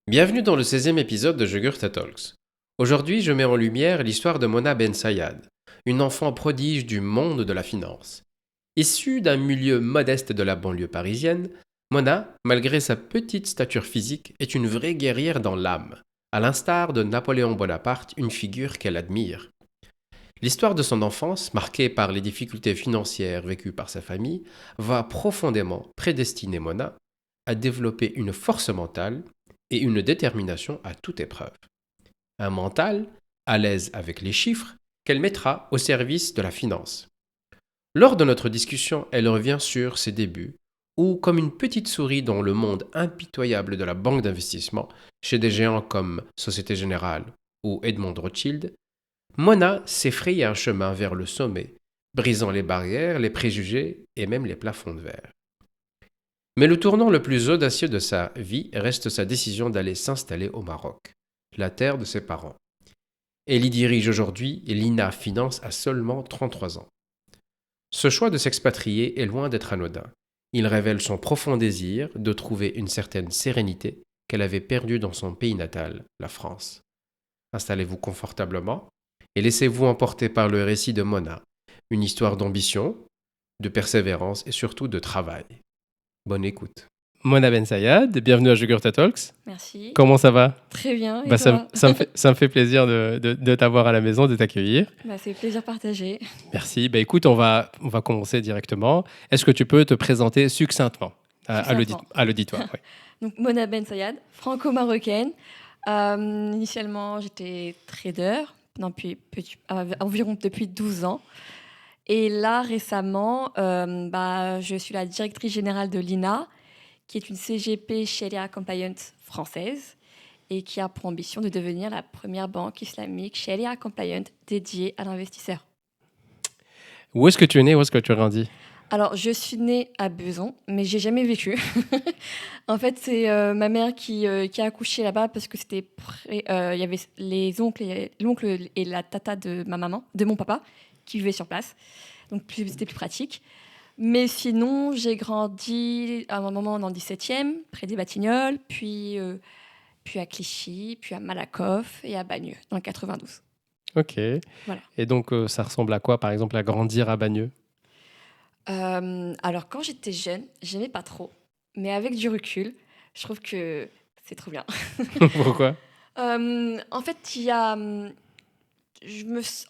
Bienvenue dans le 16e épisode de Jugurtha Talks. Aujourd'hui, je mets en lumière l'histoire de Mona Ben Sayad, une enfant prodige du monde de la finance. Issue d'un milieu modeste de la banlieue parisienne, Mona, malgré sa petite stature physique, est une vraie guerrière dans l'âme, à l'instar de Napoléon Bonaparte, une figure qu'elle admire. L'histoire de son enfance, marquée par les difficultés financières vécues par sa famille, va profondément prédestiner Mona à développer une force mentale et une détermination à toute épreuve. Un mental à l'aise avec les chiffres qu'elle mettra au service de la finance. Lors de notre discussion, elle revient sur ses débuts, où, comme une petite souris dans le monde impitoyable de la banque d'investissement, chez des géants comme Société Générale ou Edmond Rothschild, Mona s'est frayé un chemin vers le sommet, brisant les barrières, les préjugés et même les plafonds de verre. Mais le tournant le plus audacieux de sa vie reste sa décision d'aller s'installer au Maroc, la terre de ses parents. Elle y dirige aujourd'hui et l'INA Finance à seulement 33 ans. Ce choix de s'expatrier est loin d'être anodin. Il révèle son profond désir de trouver une certaine sérénité qu'elle avait perdue dans son pays natal, la France. Installez-vous confortablement et laissez-vous emporter par le récit de Mona, une histoire d'ambition, de persévérance et surtout de travail. Bonne écoute. Mona Ben Sayad, bienvenue à Jugurtha Talks. Merci. Comment ça va? Très bien. Et ça, toi? ça me fait plaisir de t'avoir à la maison, de t'accueillir. C'est plaisir partagé. Merci. Écoute, on va commencer directement. Est-ce que tu peux te présenter succinctement à l'auditoire? Oui. Donc, Mona Ben Sayad, franco-marocaine. Initialement, j'étais trader environ depuis 12 ans. Et là, récemment, je suis la directrice générale de l'INA, qui est une CGP Sharia Compliant française et qui a pour ambition de devenir la première banque islamique Sharia Compliant dédiée à l'investisseur. Où est-ce que tu es né? Où est-ce que tu as grandi? Alors, je suis née à Besançon, mais j'ai jamais vécu. En fait, c'est ma mère qui a accouché là-bas parce que c'était il y avait l'oncle et la tata de ma maman, de mon papa, qui vivaient sur place. Donc, c'était plus pratique. Mais sinon, j'ai grandi à un moment dans le 17e, près des Batignolles, puis à Clichy, puis à Malakoff et à Bagneux, dans le 92. Ok. Voilà. Et donc, ça ressemble à quoi, par exemple, à grandir à Bagneux? Alors, quand j'étais jeune, j'aimais pas trop. Mais avec du recul, je trouve que c'est trop bien. Pourquoi? En fait, il y a...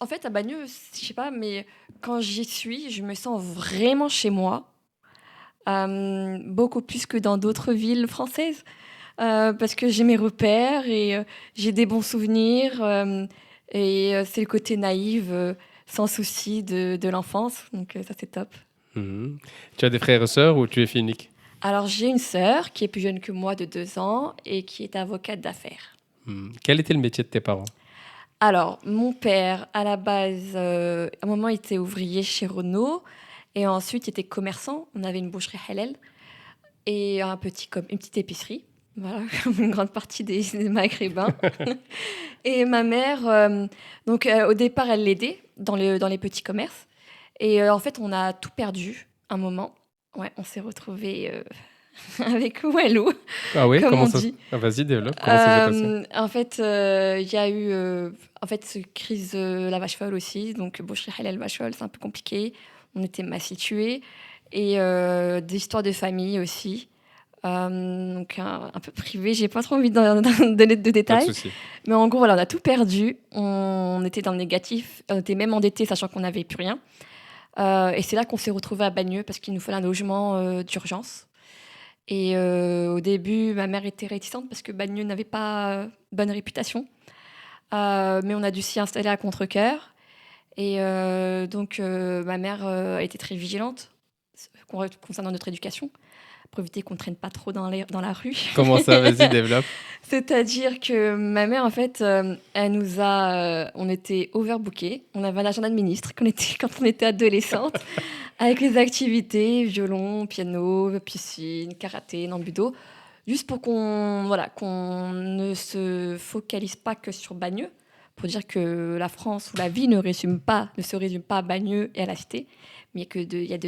En fait, à Bagneux, je sais pas, mais quand j'y suis, je me sens vraiment chez moi. Beaucoup plus que dans d'autres villes françaises. Parce que j'ai mes repères et j'ai des bons souvenirs. C'est le côté naïf, sans souci de l'enfance. Donc ça, c'est top. Mhm. Tu as des frères et sœurs ou tu es fille unique? Alors, j'ai une sœur qui est plus jeune que moi de 2 ans et qui est avocate d'affaires. Quel était le métier de tes parents? Alors, mon père, à la base, à un moment, il était ouvrier chez Renault et ensuite, il était commerçant. On avait une boucherie halal et une petite épicerie. Voilà, comme une grande partie des Maghrébins. Et ma mère, au départ, elle l'aidait dans les petits commerces. Et en fait, on a tout perdu un moment. Ouais, on s'est retrouvés avec Walou, Ah oui, comme on dit. Vas-y, développe. Comment ça s'est passé? En fait, il y a eu cette crise la vache folle aussi. Donc, boucherie halal vache folle, c'est un peu compliqué. On était mal situés. Et des histoires de famille aussi. Donc, un peu privé. J'ai pas trop envie de donner de Pas de détails. souci. Mais en gros, voilà, on a tout perdu. On était dans le négatif. On était même endettés, sachant qu'on n'avait plus rien. Et c'est là qu'on s'est retrouvés à Bagneux parce qu'il nous fallait un logement d'urgence. Et au début, ma mère était réticente parce que Bagneux n'avait pas bonne réputation. Mais on a dû s'y installer à contre-cœur. Et ma mère était très vigilante concernant notre éducation, pour éviter qu'on ne traîne pas trop dans la rue. Comment ça? Vas-y, développe. C'est-à-dire que ma mère, en fait, on était overbookés. On avait un agenda de ministre quand on était adolescente, avec les activités, violon, piano, piscine, karaté, nambudo, juste pour qu'on ne se focalise pas que sur Bagneux, pour dire que la France ou la vie ne se résume pas à Bagneux et à la cité, mais il y a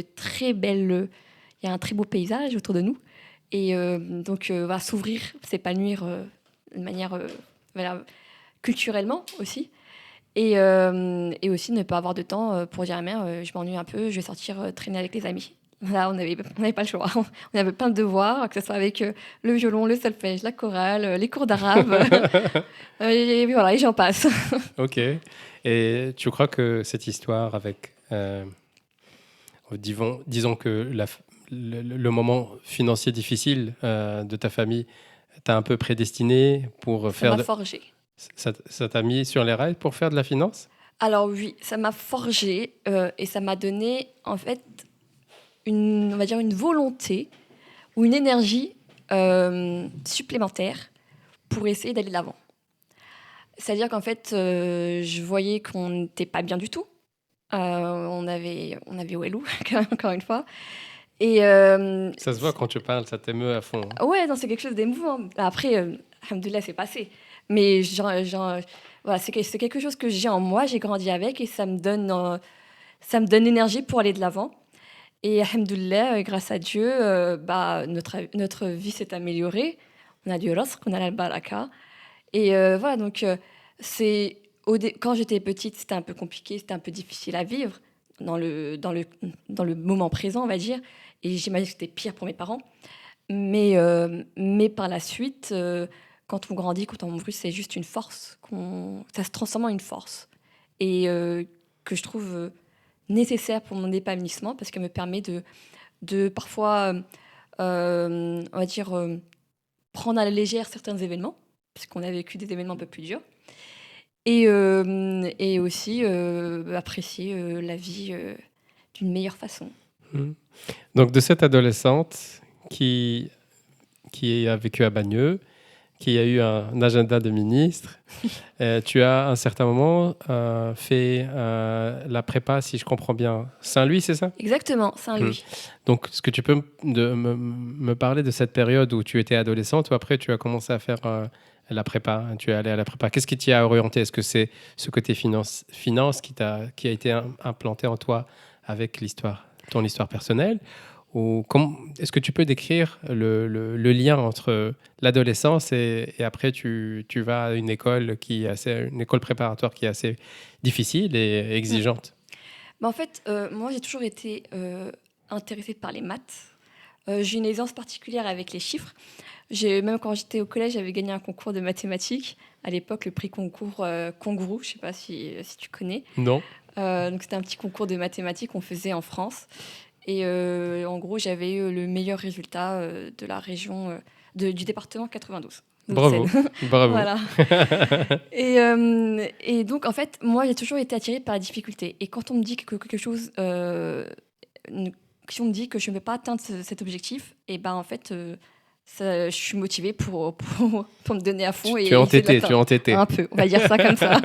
il y a un très beau paysage autour de nous. Et va s'ouvrir, s'épanouir de manière voilà, culturellement aussi. Et aussi ne pas avoir de temps pour dire à ma mère, je m'ennuie un peu, je vais sortir traîner avec les amis. Là, on n'avait pas le choix. On avait plein de devoirs, que ce soit avec le violon, le solfège, la chorale, les cours d'arabe. Et voilà, et j'en passe. Ok. Et tu crois que cette histoire avec, disons que le moment financier difficile de ta famille t'a un peu prédestiné pour Ça faire m'a de... forgé. Ça t'a mis sur les rails pour faire de la finance? Alors oui, ça m'a forgé et ça m'a donné en fait on va dire une volonté ou une énergie supplémentaire pour essayer d'aller de l'avant. C'est-à-dire qu'en fait, je voyais qu'on n'était pas bien du tout. On avait Walou, encore une fois. Et Ça se voit quand tu parles, ça t'émeut à fond. ouais, non, c'est quelque chose d'émouvant. Après, alhamdoulilah, c'est passé. Mais voilà, c'est quelque chose que j'ai en moi, j'ai grandi avec et ça me donne l'énergie pour aller de l'avant. Et alhamdoulilah, grâce à Dieu, notre vie s'est améliorée. On a du rasq, on a la baraka. Et voilà, donc quand j'étais petite, c'était un peu compliqué, c'était un peu difficile à vivre dans le moment présent, on va dire. Et j'imagine que c'était pire pour mes parents. Mais par la suite, quand on grandit, quand on grandit, c'est juste une force. Ça se transforme en une force. Et que je trouve nécessaire pour mon épanouissement parce qu'elle me permet de parfois, on va dire, prendre à la légère certains événements, puisqu'on a vécu des événements un peu plus durs. Et aussi apprécier la vie d'une meilleure façon. Mhm. Donc, de cette adolescente qui, qui a vécu à Bagneux, qui a eu un agenda de ministre, tu as à un certain moment fait la prépa, si je comprends bien, Saint-Louis, c'est ça? Exactement, Saint-Louis. Donc, est-ce que tu peux me parler de cette période où tu étais adolescente ou après tu as commencé à faire la prépa, tu es allé à la prépa. Qu'est-ce qui t'y a orienté? Est-ce que c'est ce côté finance qui a été implanté en toi avec ton histoire personnelle? Ou est-ce que tu peux décrire le lien entre l'adolescence et après tu vas à une école une école préparatoire qui est assez difficile et exigeante? En fait, moi, j'ai toujours été intéressée par les maths. J'ai une aisance particulière avec les chiffres. Même quand j'étais au collège, j'avais gagné un concours de mathématiques. À l'époque, le prix concours Kangourou, je ne sais pas si tu connais. Non. Donc, c'était un petit concours de mathématiques qu'on faisait en France. Et en gros, j'avais eu le meilleur résultat de la région, du département 92. Bravo, bravo. Voilà. Et donc, en fait, moi, j'ai toujours été attirée par la difficulté. Et quand on me dit que quelque chose, si on me dit que je ne peux pas atteindre cet objectif, et ben en fait, je suis motivée pour me donner à fond. Tu es entêtée. Un peu, on va dire ça comme ça.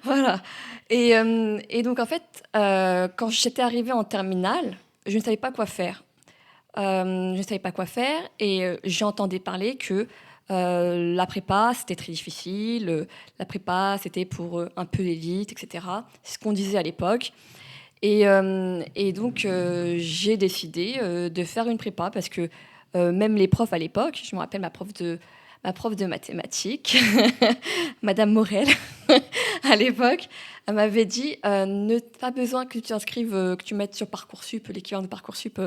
Voilà. Et donc, en fait, quand j'étais arrivée en terminale, je ne savais pas quoi faire. Et j'entendais parler que la prépa, c'était très difficile. La prépa, c'était pour un peu l'élite, etc. C'est ce qu'on disait à l'époque. Et donc, j'ai décidé de faire une prépa parce que même les profs à l'époque, je me rappelle ma prof de mathématiques, Madame Morel, à l'époque, elle m'avait dit pas besoin que tu t'inscrives, que tu mettes sur Parcoursup, l'équivalent de Parcoursup,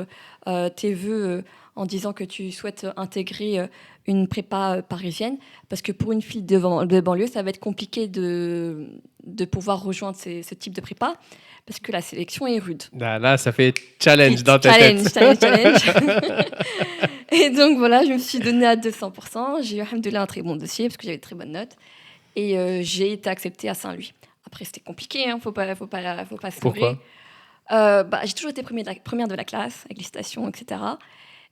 tes vœux en disant que tu souhaites intégrer une prépa parisienne, parce que pour une fille de banlieue, ça va être compliqué de pouvoir rejoindre ce type de prépa, parce que la sélection est rude. Là, ça fait challenge dans ta tête. Challenge. Et donc voilà, je me suis donnée à 200%. J'ai eu alhamdoulilah un très bon dossier, parce que j'avais de très bonnes notes. Et j'ai été acceptée à Saint-Louis. Après, c'était compliqué, hein, faut pas se leurrer. Pourquoi? J'ai toujours été première de la classe, avec les stations, etc.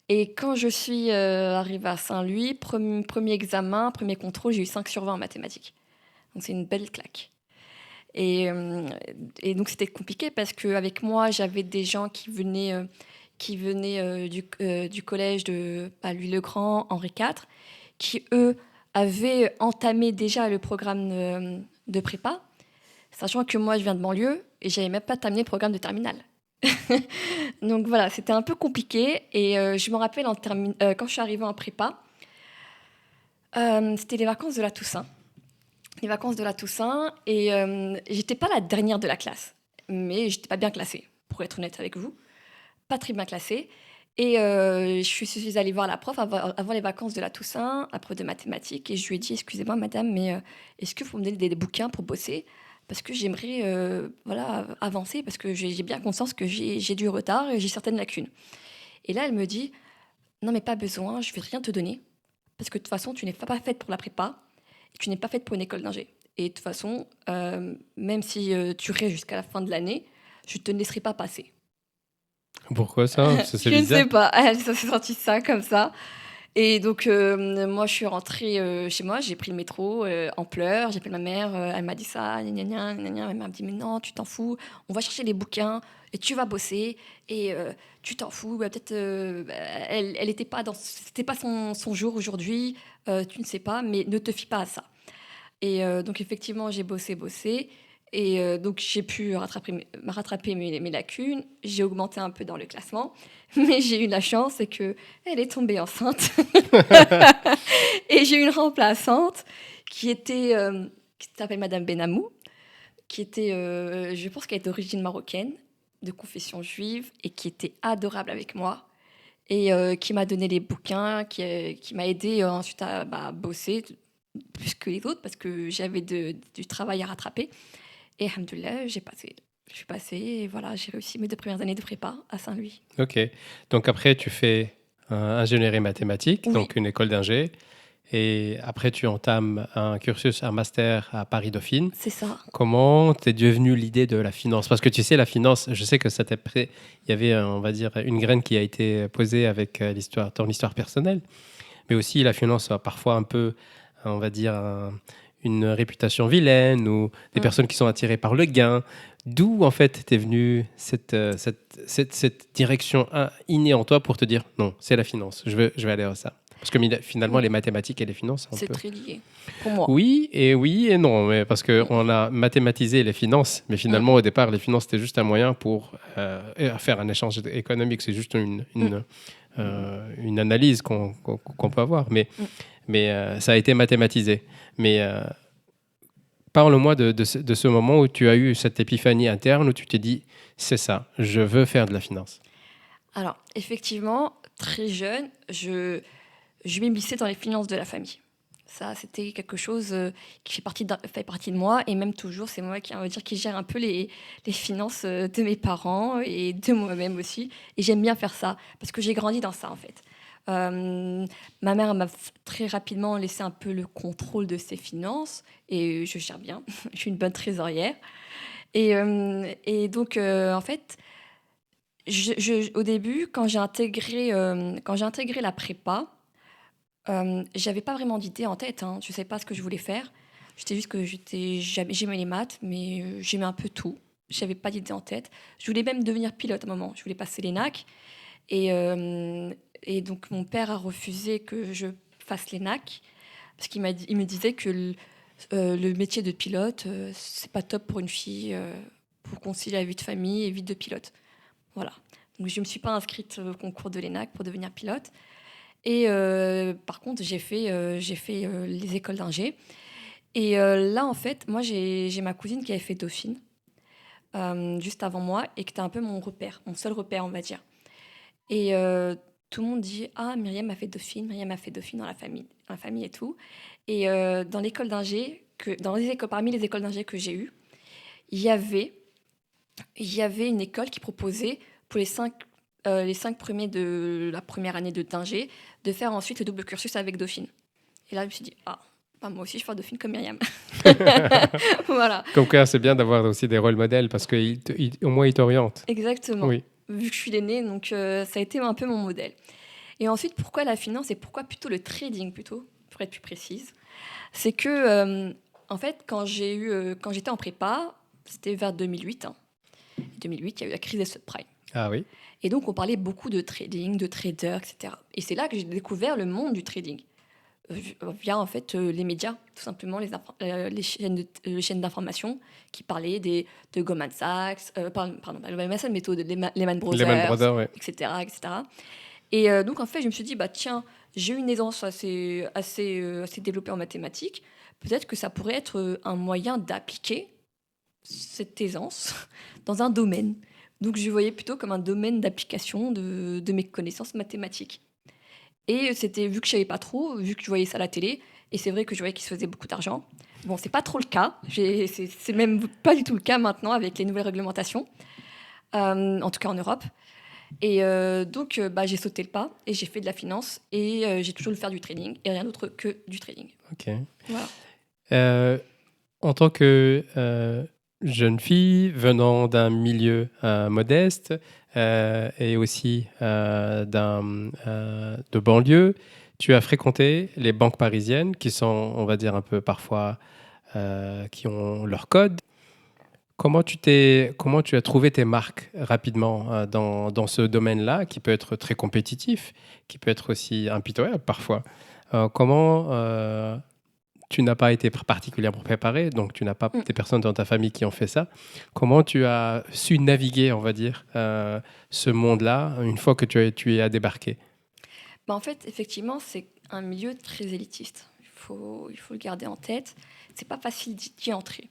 Et quand je suis arrivée à Saint-Louis, premier examen, premier contrôle, j'ai eu 5 sur 20 en mathématiques. Donc c'est une belle claque. Et donc c'était compliqué parce qu'avec moi, j'avais des gens qui venaient du collège de Louis-le-Grand, Henri IV, qui, eux, avaient entamé déjà le programme de prépa, sachant que moi, je viens de banlieue et je n'avais même pas terminé le programme de terminale. Donc voilà, c'était un peu compliqué. Et je me rappelle, quand je suis arrivée en prépa, C'était les vacances de la Toussaint. Les vacances de la Toussaint et j'étais pas la dernière de la classe, mais j'étais pas bien classée, pour être honnête avec vous. Pas très bien classée et je suis allée voir la prof avant les vacances de la Toussaint, la prof de mathématiques et je lui ai dit: «Excusez-moi madame, mais est-ce que vous me donnez des bouquins pour bosser? Parce que j'aimerais, voilà, avancer parce que j'ai bien conscience que j'ai du retard et j'ai certaines lacunes». Et là, elle me dit: «Non mais pas besoin, je vais rien te donner parce que de toute façon, tu n'es pas faite pour la prépa et tu n'es pas faite pour une école d'ingé. Et de toute façon, même si, tu restes jusqu'à la fin de l'année, je te laisserai pas passer». Pourquoi ça? Parce que c'est Je ne sais bizarre. pas, elle s'est sortie ça comme ça et donc moi je suis rentrée, chez moi, j'ai pris le métro, en pleurs, j'ai appelé ma mère, elle m'a dit ça, gna gna gna, gna gna. Elle m'a dit: «Mais non, tu t'en fous, on va chercher les bouquins et tu vas bosser et tu t'en fous, bah, peut-être, bah, elle était pas dans c'était pas son jour aujourd'hui, tu ne sais pas, mais ne te fie pas à ça». Et donc effectivement, j'ai bossé, bossé et donc j'ai pu rattraper mes lacunes. J'ai augmenté un peu dans le classement, mais j'ai eu la chance, c'est qu'elle est tombée enceinte et j'ai eu une remplaçante qui était, qui s'appelle madame Benamou, qui était, je pense qu'elle est d'origine marocaine, de confession juive et qui était adorable avec moi et qui m'a donné les bouquins, qui m'a aidée, ensuite à, bah, bosser plus que les autres parce que j'avais du travail à rattraper. Et alhamdoulilah, j'ai passé. Je suis passée et voilà, j'ai réussi mes 2 premières années de prépa à Saint-Louis. Ok. Donc après, tu fais ingénierie mathématique, Oui, donc une école d'ingé. Et après, tu entames un cursus, un master à Paris-Dauphine. c'est ça. Comment t'es devenu l'idée de la finance? Parce que tu sais, la finance, je sais que ça il y avait, on va dire, une graine qui a été posée avec ton histoire personnelle. Mais aussi, la finance a parfois un peu, on va dire, une réputation vilaine ou des Mmh. personnes qui sont attirées par le gain. D'où, en fait, t'es venue cette direction innée en toi pour te dire, non, c'est la finance, je vais aller à ça. Parce que finalement, Oui, les mathématiques et les finances, c'est un c'est peu... très lié pour moi. Oui et non, mais parce Mmh. qu'on a mathématisé les finances, mais Mmh. finalement, au départ, les finances, c'était juste un moyen pour faire un échange économique. C'est juste Mmh. une analyse qu'on peut avoir. Mmh. Mais ça a été mathématisé. Mais parle-moi de ce moment où tu as eu cette épiphanie interne, où tu t'es dit, c'est ça, je veux faire de la finance. Alors effectivement, très jeune, je m'immisçais dans les finances de la famille. Ça, c'était quelque chose, qui fait partie de moi et même toujours, c'est moi qui, on va dire, qui gère un peu les finances, de mes parents et de moi-même aussi et j'aime bien faire ça parce que j'ai grandi dans ça, en fait. Ma mère m'a très rapidement laissé un peu le contrôle de ses finances et je gère bien. Je suis une bonne trésorière et donc en fait, au début, quand j'ai intégré la prépa, j'avais pas vraiment d'idée en tête, hein. Je savais pas ce que je voulais faire. J'étais juste que j'aimais les maths, mais j'aimais un peu tout. J'avais pas d'idée en tête. Je voulais même devenir pilote à un moment. Je voulais passer l'ENAC et donc mon père a refusé que je fasse l'ENAC parce il me disait que le métier de pilote, c'est pas top pour une fille, pour concilier la vie de famille et vie de pilote. Voilà. Donc je me suis pas inscrite au concours de l'ENAC pour devenir pilote. Et par contre, j'ai fait, les écoles d'ingé et là, en fait, moi, j'ai ma cousine qui avait fait Dauphine, juste avant moi et qui était un peu mon repère, mon seul repère, on va dire et tout le monde dit: «Ah, Myriam a fait Dauphine, Myriam a fait Dauphine dans la famille et tout» et dans l'école d'ingé parmi les écoles d'ingé que j'ai eues, il y avait il y avait une école qui proposait pour les 5 premiers de la première année de d'ingé, de faire ensuite le double cursus avec Dauphine. Et là, je me suis dit: «Ah, bah, moi aussi, je vais faire Dauphine comme Myriam». Voilà, Comme quoi, c'est bien d'avoir aussi des rôles modèles parce au moins ils t'orientent. exactement. Oui. Vu que je suis l'aînée, donc ça a été un peu mon modèle. Et ensuite, pourquoi la finance et pourquoi plutôt le trading plutôt, pour être plus précise? C'est que, en fait, quand j'étais en prépa, c'était vers 2008, hein. 2008, il y a eu la crise des subprimes. Ah oui. Et donc, on parlait beaucoup de trading, de traders, etc. Et c'est là que j'ai découvert le monde du trading, via en fait les médias, tout simplement les chaînes d'information qui parlaient de Goldman Sachs, pardon, pas Goldman Sachs, mais plutôt de Lehman Lehman Brothers, Brothers, ouais. etc., etc. Et donc, en fait, je me suis dit, bah tiens, j'ai une aisance assez développée en mathématiques. Peut-être que ça pourrait être un moyen d'appliquer cette aisance dans un domaine. Donc je voyais plutôt comme un domaine d'application de mes connaissances mathématiques. Et c'était vu que je savais pas trop, vu que je voyais ça à la télé, et c'est vrai que je voyais qu'ils se faisaient beaucoup d'argent. Bon, c'est pas trop le cas. C'est même pas du tout le cas maintenant avec les nouvelles réglementations, en tout cas en Europe. Et donc, bah, j'ai sauté le pas et j'ai fait de la finance et j'ai toujours voulu faire du trading et rien d'autre que du trading. Ok. Voilà. En tant que jeune fille venant d'un milieu modeste et aussi de banlieue, tu as fréquenté les banques parisiennes qui sont, on va dire, un peu parfois, qui ont leur code. Comment tu as trouvé tes marques rapidement dans ce domaine-là, qui peut être très compétitif, qui peut être aussi impitoyable parfois? Comment tu n'as pas été particulièrement préparé, donc tu n'as pas Mm. des personnes dans ta famille qui ont fait ça. Comment tu as su naviguer, on va dire, ce monde-là une fois que tu y as débarqué? Bah, en fait, effectivement, c'est un milieu très élitiste. Il faut le garder en tête. C'est pas facile d'y entrer.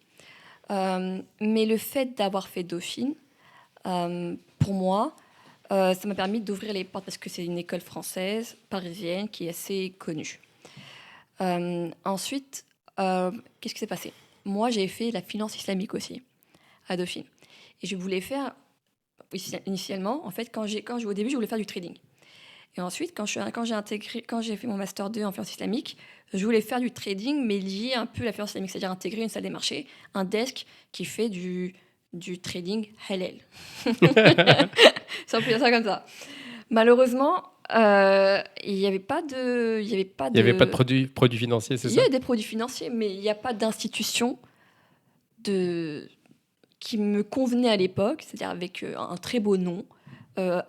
Mais le fait d'avoir fait Dauphine, pour moi, ça m'a permis d'ouvrir les portes parce que c'est une école française, parisienne, qui est assez connue. Ensuite, qu'est-ce qui s'est passé? Moi, j'ai fait la finance islamique aussi, à Dauphine. Et je voulais faire, initialement, en fait, au début, je voulais faire du trading. Et ensuite, quand j'ai fait mon master 2 en finance islamique, je voulais faire du trading, mais lié un peu à la finance islamique, c'est-à-dire intégrer une salle des marchés, un desk qui fait du trading halal. Si on peut dire ça comme ça. Malheureusement, il n'y avait pas de, il y avait pas Il n'y avait pas de de, produits financiers, c'est il y ça? a des produits financiers, mais il n'y a pas d'institution de, qui me convenait à l'époque, c'est-à-dire avec un très beau nom,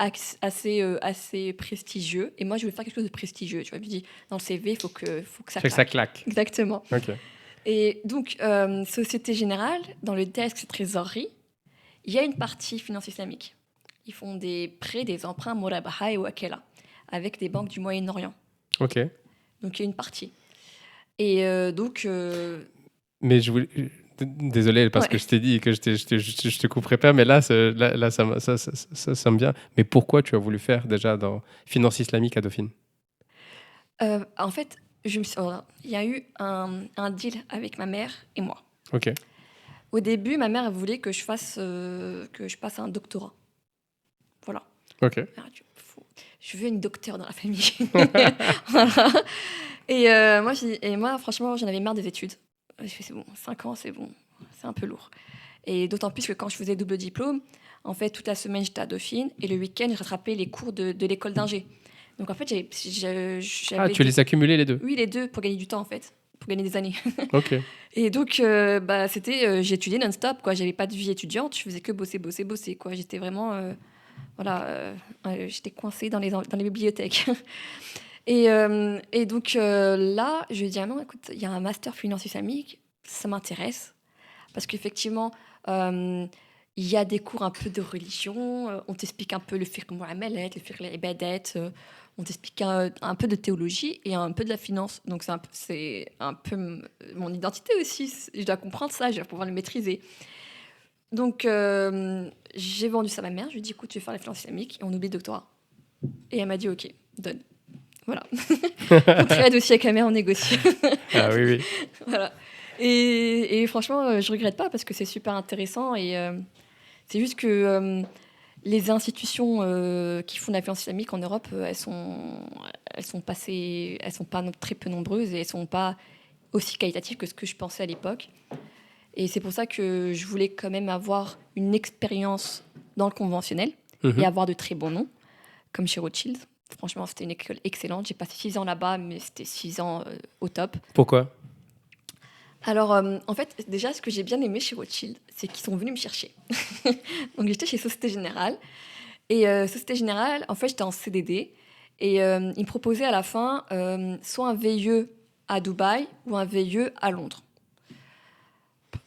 assez prestigieux. Et moi, je voulais faire quelque chose de prestigieux. Tu vois, je me dis, dans le CV, faut que ça Fait que ça claque. claque. Exactement. Ok. Et donc, Société Générale, dans le desk trésorerie, il y a une partie finance islamique. Ils font des prêts, des emprunts, Morabaha et Wakela, avec des banques du Moyen-Orient. Ok. Donc, il y a une partie. Et donc, Mais je voulais... Désolé parce que ouais. je t'ai dit que je te couperai pas, mais là, ça sonne bien. Mais pourquoi tu as voulu faire déjà dans finance islamique à Dauphine? En fait, il y a eu un deal avec ma mère et moi. Ok. Au début, ma mère elle voulait que je passe un doctorat. Voilà. Ok. Ah, je veux une docteure dans la famille. Voilà. Et moi, franchement, j'en avais marre des études. J'ai fait, c'est bon, 5 ans, c'est bon, c'est un peu lourd. Et d'autant plus que quand je faisais double diplôme, en fait, toute la semaine, j'étais à Dauphine et le week-end, je rattrapais les cours de l'école d'ingé. Donc, en fait, Ah, j'avais tu les as cumulés les deux. oui, les deux, pour gagner du temps, en fait, pour gagner des années. Ok. Et donc, bah, j'étudiais non-stop, quoi. J'avais pas de vie étudiante, je faisais que bosser, bosser, bosser, quoi. J'étais vraiment, voilà, j'étais coincée dans les bibliothèques. Et donc là, je lui ai dit, ah non, écoute, il y a un master finance islamique, ça m'intéresse. Parce qu'effectivement, euh, il y a des cours un peu de religion, on t'explique un peu le fiqh mu'amalat, le fiqh al-ibadat, on t'explique un peu de théologie et un peu de la finance. Donc c'est un peu mon identité aussi. Je dois comprendre ça, je dois pouvoir le maîtriser. Donc j'ai vendu ça à ma mère, je lui ai dit, écoute, tu vais faire la finance islamique et on oublie le doctorat. Et elle m'a dit, ok, donne. Voilà. On trade aussi avec la mère, on négocie. Ah oui, oui. Voilà. Et franchement, je regrette pas parce que c'est super intéressant et c'est juste que les institutions qui font de la finance islamique en Europe, elles sont pas très peu nombreuses et elles sont pas aussi qualitatives que ce que je pensais à l'époque. Et c'est pour ça que je voulais quand même avoir une expérience dans le conventionnel et Mhm. avoir de très bons noms, comme chez Rothschild. Franchement, c'était une école excellente. J'ai passé 6 ans là-bas, mais c'était 6 ans au top. Pourquoi? Alors, en fait, déjà, ce que j'ai bien aimé chez Rothschild, c'est qu'ils sont venus me chercher. Donc, j'étais chez Société Générale. Et Société Générale, en fait, j'étais en CDD. Et ils me proposaient à la fin soit un VIE à Dubaï ou un VIE à Londres.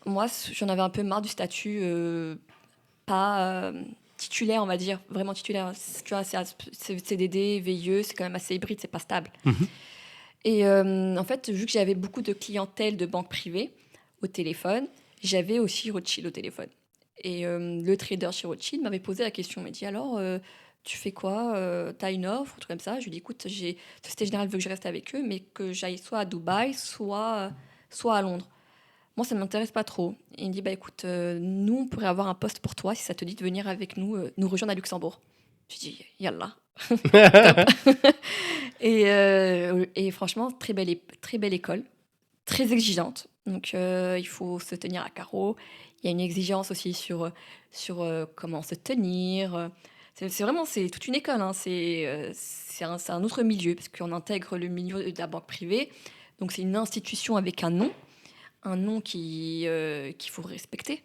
Moi, j'en avais un peu marre du statut pas titulaire, on va dire, vraiment titulaire. Tu vois, c'est CDD, VIE, c'est quand même assez hybride, c'est pas stable. Et en fait, vu que j'avais beaucoup de clientèle de banques privées au téléphone, j'avais aussi Rothschild au téléphone. Et le trader chez Rothschild m'avait posé la question, il m'a dit alors, tu fais quoi t'as une offre, ou tout comme ça. Je lui ai dit écoute, Société Générale veut que je reste avec eux, mais que j'aille soit à Dubaï, soit à Londres. Moi, ça ne m'intéresse pas trop. Et il me dit bah écoute, nous, on pourrait avoir un poste pour toi si ça te dit de venir avec nous, nous rejoindre à Luxembourg. Je dis yallah. Et franchement, très belle école, très exigeante. Donc, il faut se tenir à carreau. Il y a une exigence aussi sur comment se tenir. C'est vraiment, c'est toute une école, hein. C'est un autre milieu, parce qu'on intègre le milieu de la banque privée. Donc, c'est une institution avec un nom qu'il faut respecter.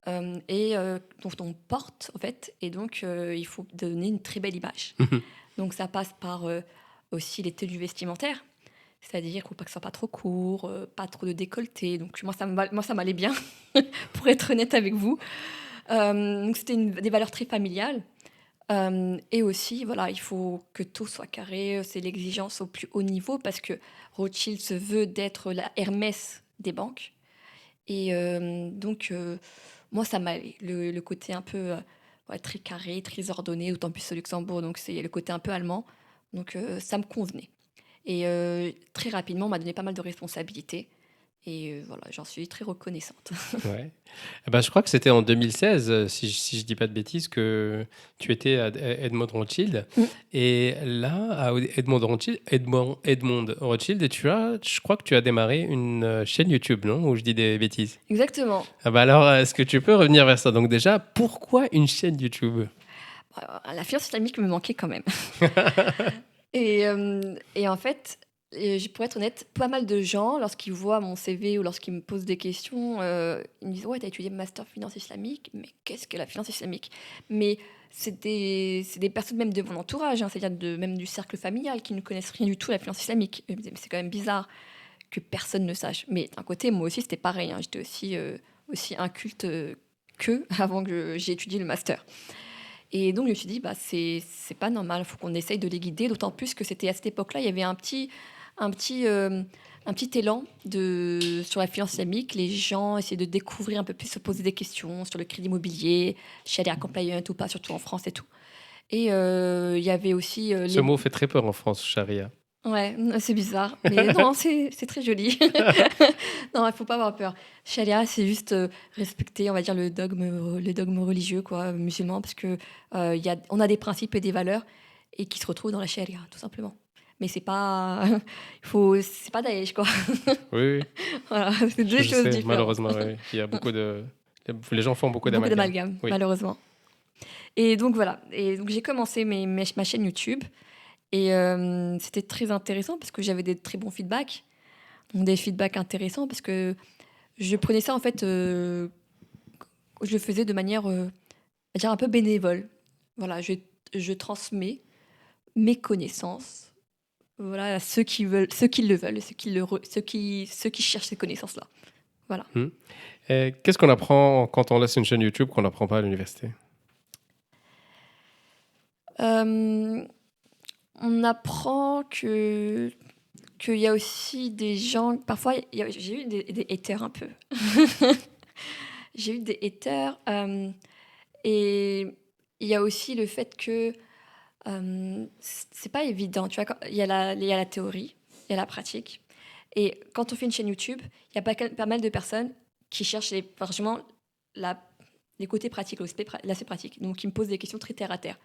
Dont on porte, en fait. Et donc, il faut donner une très belle image. Donc, ça passe par aussi les tenues vestimentaires. C'est-à-dire qu'il ne faut pas que ce soit pas trop court, pas trop de décolleté. Donc, moi, ça m'allait bien, pour être honnête avec vous. Donc, c'était des valeurs très familiales. Et aussi, voilà, il faut que tout soit carré. C'est l'exigence au plus haut niveau, parce que Rothschild se veut d'être la Hermès des banques. Et donc, moi, ça m'allait. Le côté un peu ouais, très carré, très ordonné, d'autant plus au Luxembourg, donc c'est le côté un peu allemand. Donc, ça me convenait. Et très rapidement, on m'a donné pas mal de responsabilités. Et voilà, j'en suis très reconnaissante. Ouais. Eh ben, je crois que c'était en 2016, si je dis pas de bêtises, que tu étais à Edmond Rothschild. Mm. Et là, à Edmond Rothschild, je crois que tu as démarré une chaîne YouTube, non? Ou je dis des bêtises? Exactement. Ah bah alors, est-ce que tu peux revenir vers ça? Donc déjà, pourquoi une chaîne YouTube? La finance islamique me manquait quand même. Et en fait, pour être honnête, pas mal de gens, lorsqu'ils voient mon CV ou lorsqu'ils me posent des questions, ils me disent ouais, t'as étudié Master Finance Islamique, mais qu'est-ce que la finance islamique? Mais c'est des personnes même de mon entourage, hein, c'est-à-dire même du cercle familial, qui ne connaissent rien du tout à la finance islamique. Et je me disais, mais c'est quand même bizarre que personne ne sache. Mais d'un côté, moi aussi, c'était pareil, hein, j'étais aussi inculte qu'eux avant que j'ai étudié le master. Et donc, je me suis dit, bah, c'est pas normal, il faut qu'on essaye de les guider, d'autant plus que c'était à cette époque-là, il y avait un petit, un petit élan sur la finance islamique. Les gens essayaient de découvrir un peu plus, se poser des questions sur le crédit immobilier, Sharia compliant ou pas, surtout en France et tout. Et il y avait aussi Ce mot fait très peur en France, charia. Ouais, c'est bizarre, mais non, c'est très joli. Non, il faut pas avoir peur. Sharia, c'est juste respecter, on va dire, le dogme religieux, quoi, musulman, parce que on a des principes et des valeurs et qui se retrouvent dans la Sharia, tout simplement. Mais c'est pas, c'est pas Daesh, quoi. Oui, oui, Voilà, c'est deux je choses sais, différentes. malheureusement, oui. Il y a les gens font beaucoup Beaucoup d'amalgames. d'amalgames, Oui. malheureusement. Et donc voilà. Et donc j'ai commencé ma chaîne YouTube. Et c'était très intéressant parce que j'avais des très bons feedbacks. Donc des feedbacks intéressants parce que je prenais ça en fait, je le faisais de manière, on va dire un peu bénévole. Voilà, je transmets mes connaissances, voilà, à ceux qui veulent, ceux qui le veulent, ceux qui cherchent ces connaissances-là. Voilà. Et qu'est-ce qu'on apprend quand on laisse une chaîne YouTube qu'on n'apprend pas à l'université? Euh, on apprend qu'il y a aussi des gens. Parfois, j'ai eu des haters un peu. J'ai eu des haters. Et il y a aussi le fait que c'est pas évident. Tu vois, il y a la théorie, il y a la pratique. Et quand on fait une chaîne YouTube, il y a pas mal de personnes qui cherchent franchement la, les côtés pratiques, l'aspect pratique. Donc, qui me posent des questions très terre à terre.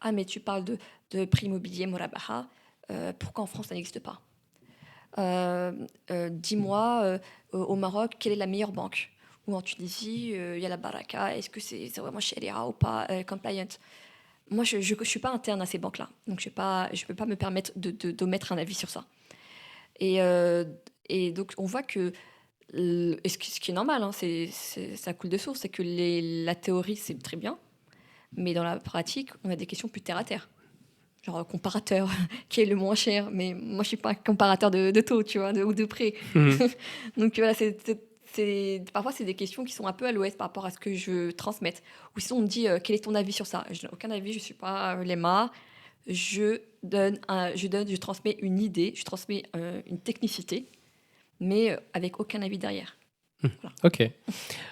Ah, mais tu parles de prix immobilier, Morabaha. Pourquoi en France ça n'existe pas? Dis-moi, au Maroc, quelle est la meilleure banque? Ou en Tunisie, il y a la Baraka. Est-ce que c'est vraiment Sharia ou pas compliant? Moi, je ne suis pas interne à ces banques-là. Donc, je ne peux pas me permettre d'omettre un avis sur ça. Et, euh, et donc, on voit que, ce qui est normal, hein, ça coule de source, c'est que la théorie, c'est très bien. Mais dans la pratique, on a des questions plus terre à terre. Genre comparateur, qui est le moins cher. Mais moi, je suis pas un comparateur de taux, tu vois, ou de prêt. Donc voilà, parfois, c'est des questions qui sont un peu à l'ouest par rapport à ce que je veux transmettre. Ou sinon, on me dit quel est ton avis sur ça? Je n'ai aucun avis, je ne suis pas Lema. Je transmets une idée, je transmets une technicité, mais avec aucun avis derrière. Voilà. Ok.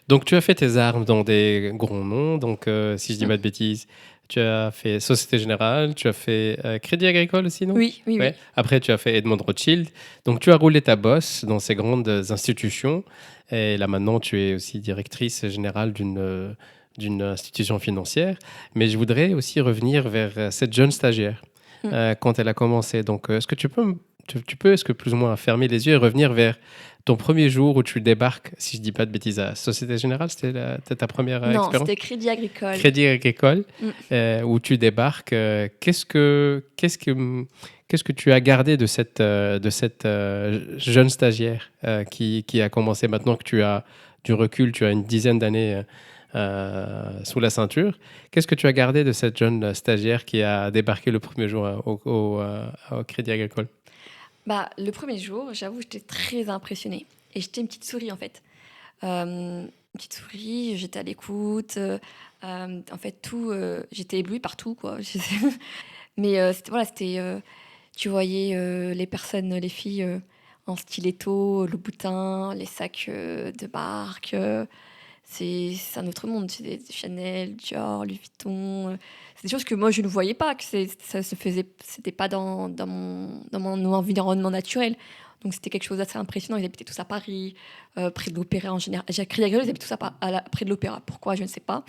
Donc, tu as fait tes armes dans des grands noms. Donc, si je dis pas de bêtises, tu as fait Société Générale, tu as fait Crédit Agricole aussi, non? Oui, oui, oui. Ouais. Après, tu as fait Edmond Rothschild. Donc, tu as roulé ta bosse dans ces grandes institutions. Et là, maintenant, tu es aussi directrice générale d'une institution financière. Mais je voudrais aussi revenir vers cette jeune stagiaire quand elle a commencé. Donc, est-ce que est-ce que plus ou moins fermer les yeux et revenir vers ton premier jour où tu débarques, si je dis pas de bêtises, à Société Générale, c'était ta première Non, expérience? c'était Crédit Agricole. Crédit Agricole, Mm. où tu débarques. Qu'est-ce que tu as gardé de cette jeune stagiaire qui a commencé maintenant que tu as du recul, tu as une dizaine d'années sous la ceinture? Qu'est-ce que tu as gardé de cette jeune stagiaire qui a débarqué le premier jour au Crédit Agricole? Bah, le premier jour, j'avoue, j'étais très impressionnée. Et j'étais une petite souris, en fait. Une petite souris, j'étais à l'écoute. En fait, j'étais éblouie par tout, quoi. Mais tu voyais les personnes, les filles en stiletto, le boutin, les sacs de marque. C'est un autre monde. C'est des Chanel, Dior, Louis Vuitton. C'est des choses que moi, je ne voyais pas, que ça se faisait. C'était pas dans mon environnement naturel. Donc, c'était quelque chose d'assez impressionnant. Ils habitaient tous à Paris, près de l'Opéra en général. J'ai Crédit Agricole, ils habitent tous près de l'Opéra. Pourquoi, je ne sais pas.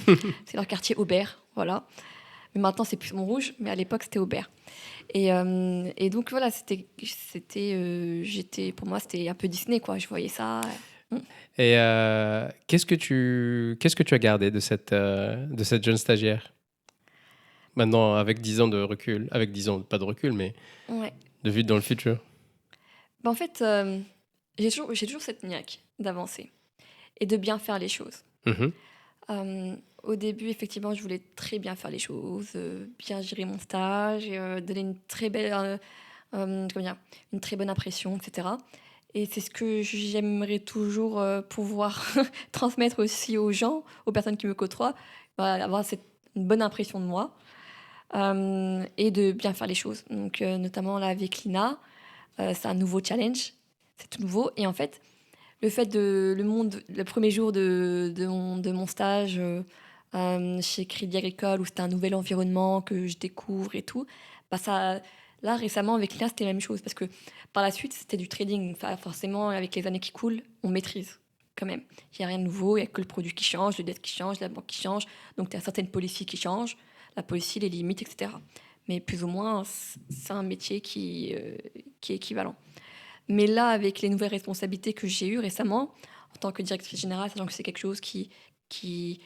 C'est leur quartier Aubert, voilà. Mais maintenant, c'est plus Montrouge, mais à l'époque, c'était Aubert. Et donc, voilà, pour moi, c'était un peu Disney, quoi. Je voyais ça. Et qu'est-ce que tu as gardé de cette jeune stagiaire? Maintenant, avec 10 ans de recul, avec 10 ans, pas de recul, mais Ouais. de vue dans le futur. Bah, en fait, j'ai toujours cette niaque d'avancer et de bien faire les choses. Mhm. Au début, effectivement, je voulais très bien faire les choses, bien gérer mon stage, donner comment dire, une très bonne impression, etc. Et c'est ce que j'aimerais toujours pouvoir transmettre aussi aux gens, aux personnes qui me côtoient, voilà, avoir une bonne impression de moi et de bien faire les choses. Donc, notamment là avec Lina, c'est un nouveau challenge, c'est tout nouveau. Et en fait, le premier jour de mon stage chez Crédit Agricole, où c'était un nouvel environnement que je découvre et tout, bah là récemment avec Lina, c'était la même chose parce que par la suite, c'était du trading. Enfin, forcément, avec les années qui coulent, on maîtrise quand même. Il n'y a rien de nouveau, il n'y a que le produit qui change, le dette qui change, la banque qui change. Donc, tu as certaines policies qui changent, la policy, les limites, etc. Mais plus ou moins, c'est un métier qui est équivalent. Mais là, avec les nouvelles responsabilités que j'ai eues récemment, en tant que directrice générale, sachant que c'est quelque chose qui, qui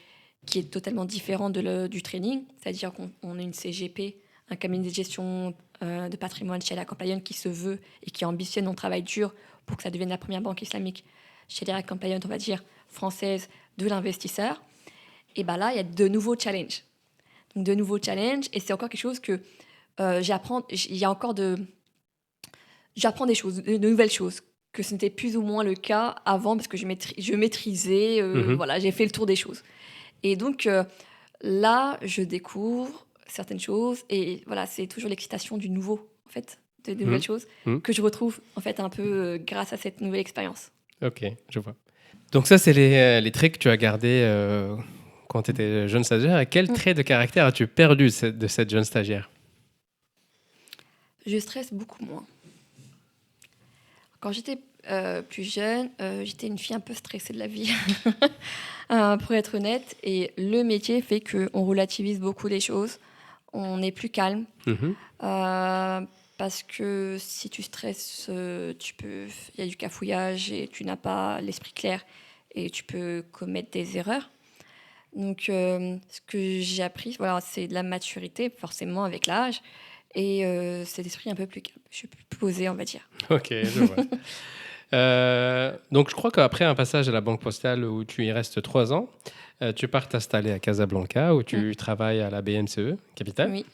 est totalement différent du training, c'est-à-dire qu'on a une CGP, un cabinet de gestion de patrimoine chez la Compliant qui se veut et qui ambitionne, on travaille dur pour que ça devienne la première banque islamique chez la Compliant, on va dire, française de l'investisseur. Et bien là, il y a de nouveaux challenges. Donc, de nouveaux challenges, et c'est encore quelque chose que j'apprends. Il y a encore j'apprends des choses, de nouvelles choses, que ce n'était plus ou moins le cas avant parce que je maîtrisais, Mhm. voilà, j'ai fait le tour des choses. Et donc là, je découvre certaines choses et voilà, c'est toujours l'excitation du nouveau, en fait, de nouvelles Mhm. choses Mhm. que je retrouve en fait un peu grâce à cette nouvelle expérience. Ok, je vois. Donc ça, c'est les traits que tu as gardés quand tu étais jeune stagiaire. Et quel Mm. trait de caractère as-tu perdu de cette jeune stagiaire? Je stresse beaucoup moins. Quand j'étais plus jeune, j'étais une fille un peu stressée de la vie, pour être honnête. Et le métier fait qu'on relativise beaucoup les choses. On est plus calme. Mhm. Parce que si tu stresses, il y a du cafouillage et tu n'as pas l'esprit clair et tu peux commettre des erreurs. Donc, ce que j'ai appris, voilà, c'est de la maturité, forcément, avec l'âge. Et cet esprit un peu plus calme. Je suis plus posée, on va dire. Ok, je vois. Donc je crois qu'après un passage à la Banque Postale où tu y restes 3 ans, tu pars t'installer à Casablanca où Mm. tu travailles à la BNCE, capitale. Oui.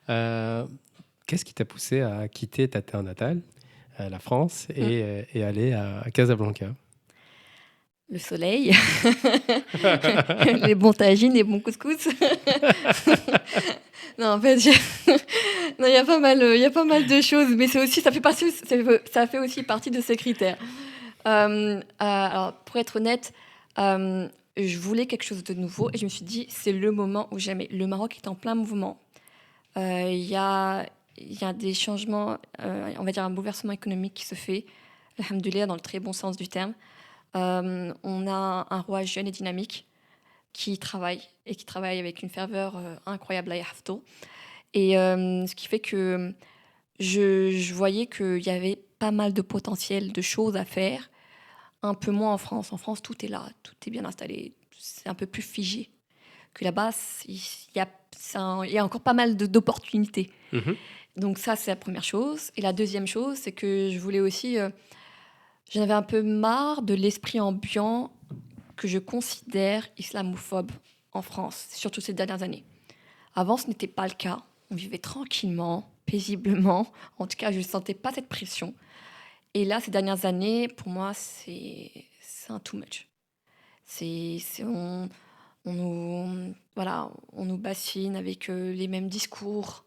Euh, Qu'est-ce qui t'a poussé à quitter ta terre natale, la France, Mm. et aller à Casablanca? le soleil, les bons tagines, les bons couscous. Non, en fait, non, il y a pas mal de choses, mais c'est aussi, ça fait aussi partie de ces critères. Alors, pour être honnête, je voulais quelque chose de nouveau et je me suis dit, c'est le moment ou jamais. Le Maroc est en plein mouvement. Il y a des changements, on va dire un bouleversement économique qui se fait, alhamdoulilah, dans le très bon sens du terme. On a un roi jeune et dynamique qui travaille avec une ferveur incroyable à Yahfto. Et ce qui fait que je voyais qu'il y avait pas mal de potentiel, de choses à faire, un peu moins en France. En France, tout est là, tout est bien installé, c'est un peu plus figé. Que là-bas, il y a encore pas mal d'opportunités. Mhm. Donc ça, c'est la première chose. Et la deuxième chose, c'est que je voulais aussi... j'en avais un peu marre de l'esprit ambiant que je considère islamophobe en France, surtout ces dernières années. Avant, ce n'était pas le cas. On vivait tranquillement, paisiblement. En tout cas, je ne sentais pas cette pression. Et là, ces dernières années, pour moi, c'est un too much. On nous bassine avec les mêmes discours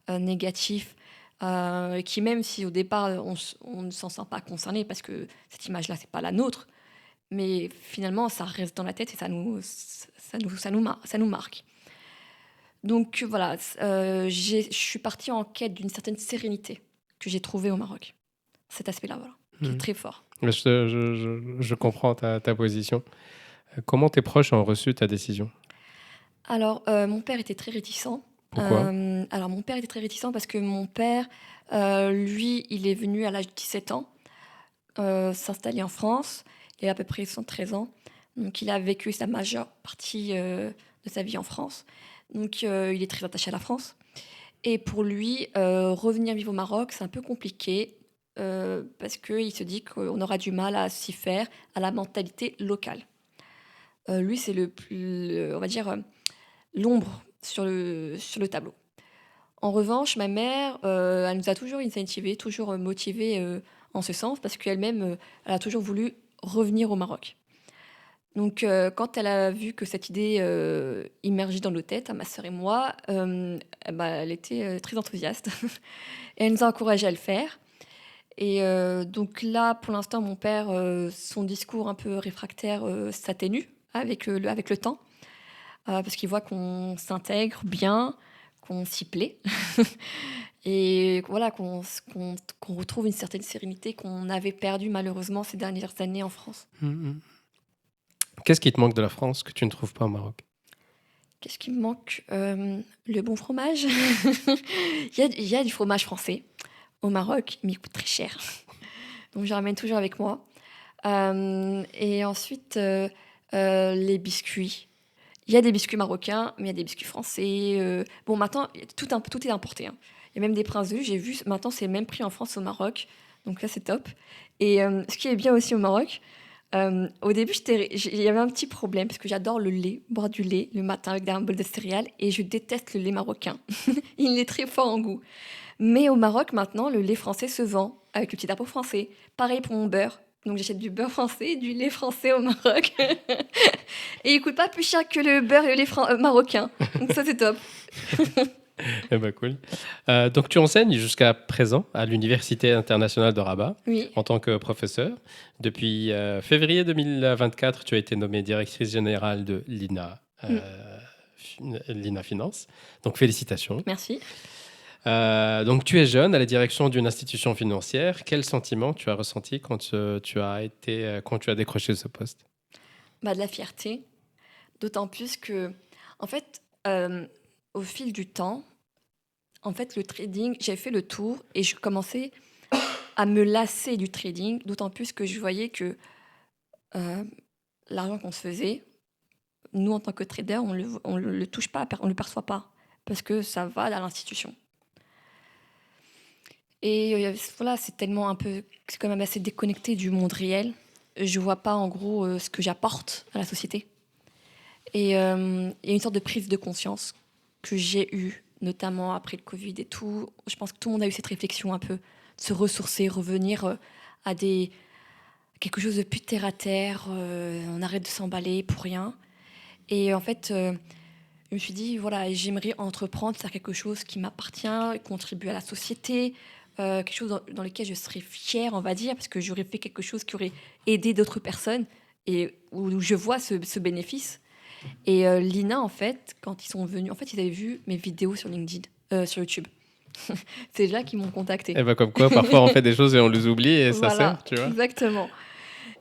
négatifs, qui même si au départ on ne s'en sent pas concerné parce que cette image-là, c'est pas la nôtre, mais finalement ça reste dans la tête et ça nous marque. Donc voilà, je suis partie en quête d'une certaine sérénité que j'ai trouvée au Maroc. Cet aspect-là, voilà, qui est Mhm. très fort. Je comprends ta position. Comment tes proches ont reçu ta décision? Alors, mon père était très réticent. Pourquoi? Alors, mon père était très réticent parce que mon père, lui, il est venu à l'âge de 17 ans s'installer en France. Il a à peu près 113 ans. Donc, il a vécu sa majeure partie de sa vie en France. Donc, il est très attaché à la France. Et pour lui, revenir vivre au Maroc, c'est un peu compliqué parce qu'il se dit qu'on aura du mal à s'y faire à la mentalité locale. Lui, c'est on va dire, l'ombre sur le tableau. En revanche, ma mère, elle nous a toujours incentivés, toujours motivés en ce sens, parce qu'elle-même, elle a toujours voulu revenir au Maroc. Donc, quand elle a vu que cette idée immergeait dans nos têtes, à ma sœur et moi, elle était très enthousiaste. Et elle nous a encouragés à le faire. Et donc là, pour l'instant, mon père, son discours un peu réfractaire s'atténue avec le temps. Parce qu'il voit qu'on s'intègre bien, qu'on s'y plaît, et voilà, qu'on retrouve une certaine sérénité qu'on avait perdue malheureusement ces dernières années en France. Mhm. Qu'est-ce qui te manque de la France que tu ne trouves pas au Maroc? Qu'est-ce qui me manque? Le bon fromage. Il y a du fromage français au Maroc, mais il coûte très cher. Donc je ramène toujours avec moi. Et ensuite, les biscuits. Il y a des biscuits marocains, mais il y a des biscuits français. Bon, maintenant, tout est importé, hein. Il y a même des princes de luxe. J'ai vu, maintenant, c'est le même prix en France et au Maroc. Donc là, c'est top. Et ce qui est bien aussi au Maroc, au début, il y avait un petit problème, parce que j'adore le lait, boire du lait le matin avec un bol de céréales, et je déteste le lait marocain. Il est très fort en goût. Mais au Maroc, maintenant, le lait français se vend avec le petit drapeau français. Pareil pour mon beurre. Donc j'achète du beurre français et du lait français au Maroc. Et il coûte pas plus cher que le beurre et le lait marocain. Donc ça, c'est top. Eh ben cool. Donc tu enseignes jusqu'à présent à l'Université internationale de Rabat Oui. en tant que professeur. Depuis février 2024, tu as été nommée directrice générale de l'INA, l'INA Finance. Donc félicitations. Merci. Donc tu es jeune à la direction d'une institution financière. Quel sentiment tu as ressenti quand quand tu as décroché ce poste? De la fierté. D'autant plus que, en fait, au fil du temps, en fait, le trading, j'ai fait le tour et je commençais à me lasser du trading. D'autant plus que je voyais que euh, l'argent qu'on se faisait, nous, en tant que trader, on le touche pas, on le perçoit pas. Parce que ça va à l'institution. Et voilà, c'est quand même assez déconnecté du monde réel. Je vois pas en gros ce que j'apporte à la société. Et il y a une sorte de prise de conscience que j'ai eue, notamment après le Covid et tout. Je pense que tout le monde a eu cette réflexion un peu, de se ressourcer, revenir à quelque chose de plus terre à terre. On arrête de s'emballer pour rien. Et en fait, je me suis dit, voilà, j'aimerais entreprendre, faire quelque chose qui m'appartient, contribuer à la société, quelque chose dans lequel je serais fière, on va dire, parce que j'aurais fait quelque chose qui aurait aidé d'autres personnes et où je vois ce bénéfice. Et Lina, en fait, quand ils sont venus, en fait, ils avaient vu mes vidéos sur LinkedIn, sur YouTube. C'est là qu'ils m'ont contacté. Et ben comme quoi, parfois on fait des choses et on les oublie et ça Voilà, sert, tu vois. exactement.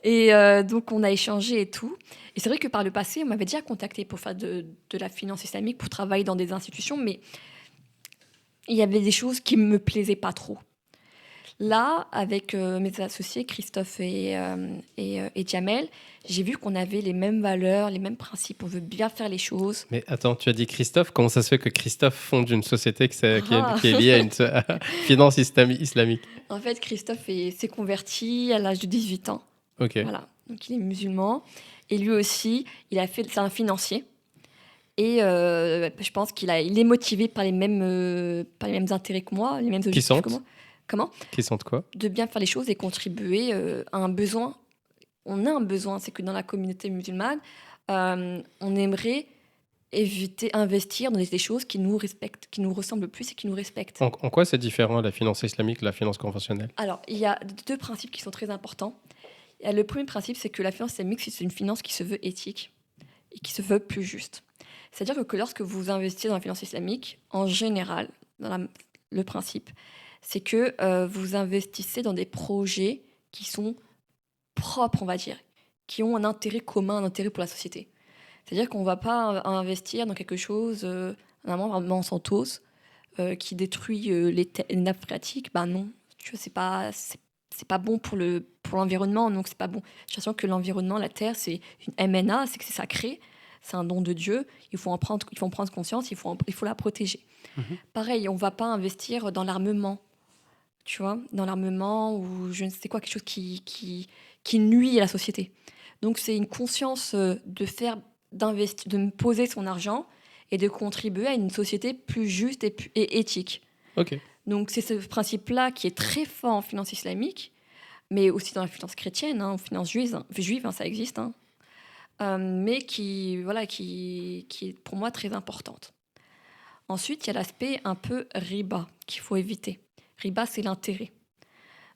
Et donc, on a échangé et tout. Et c'est vrai que par le passé, on m'avait déjà contacté pour faire de la finance islamique, pour travailler dans des institutions, mais il y avait des choses qui ne me plaisaient pas trop. Là, avec mes associés, Christophe et Jamel, j'ai vu qu'on avait les mêmes valeurs, les mêmes principes. On veut bien faire les choses. Mais attends, tu as dit Christophe, comment ça se fait que Christophe fonde une société Ah. qui est liée à une finance islamique? En fait, Christophe s'est converti à l'âge de 18 ans. Ok. Voilà. Donc, il est musulman. Et lui aussi, c'est un financier. Et je pense il est motivé par les mêmes intérêts que moi, les mêmes objectifs que moi. Comment? Qui sentent quoi? De bien faire les choses et contribuer à un besoin. On a un besoin, c'est que dans la communauté musulmane, on aimerait investir dans des choses qui nous respectent, qui nous ressemblent plus et qui nous respectent. En quoi c'est différent la finance islamique de la finance conventionnelle? Alors, il y a deux principes qui sont très importants. Le premier principe, c'est que la finance islamique, c'est une finance qui se veut éthique et qui se veut plus juste. C'est-à-dire que lorsque vous investissez dans la finance islamique, en général, le principe, c'est que vous investissez dans des projets qui sont propres, on va dire, qui ont un intérêt commun, un intérêt pour la société. C'est-à-dire qu'on ne va pas investir dans quelque chose, normalement, Monsantos, qui détruit les nappes phréatiques. Ben non, tu vois, c'est pas bon pour l'environnement, donc c'est pas bon. J'ai l'impression que l'environnement, la Terre, c'est une MNA, c'est que c'est sacré, c'est un don de Dieu, il faut en prendre conscience, il faut la protéger. Pareil, on ne va pas investir dans l'armement, tu vois, dans l'armement ou je ne sais quoi, quelque chose qui nuit à la société. Donc c'est une conscience de me poser son argent et de contribuer à une société plus juste et éthique. Ok. Donc c'est ce principe-là qui est très fort en finance islamique, mais aussi dans la finance chrétienne, en finance juive, ça existe, mais qui est pour moi très importante. Ensuite, il y a l'aspect un peu riba qu'il faut éviter. Riba, c'est l'intérêt.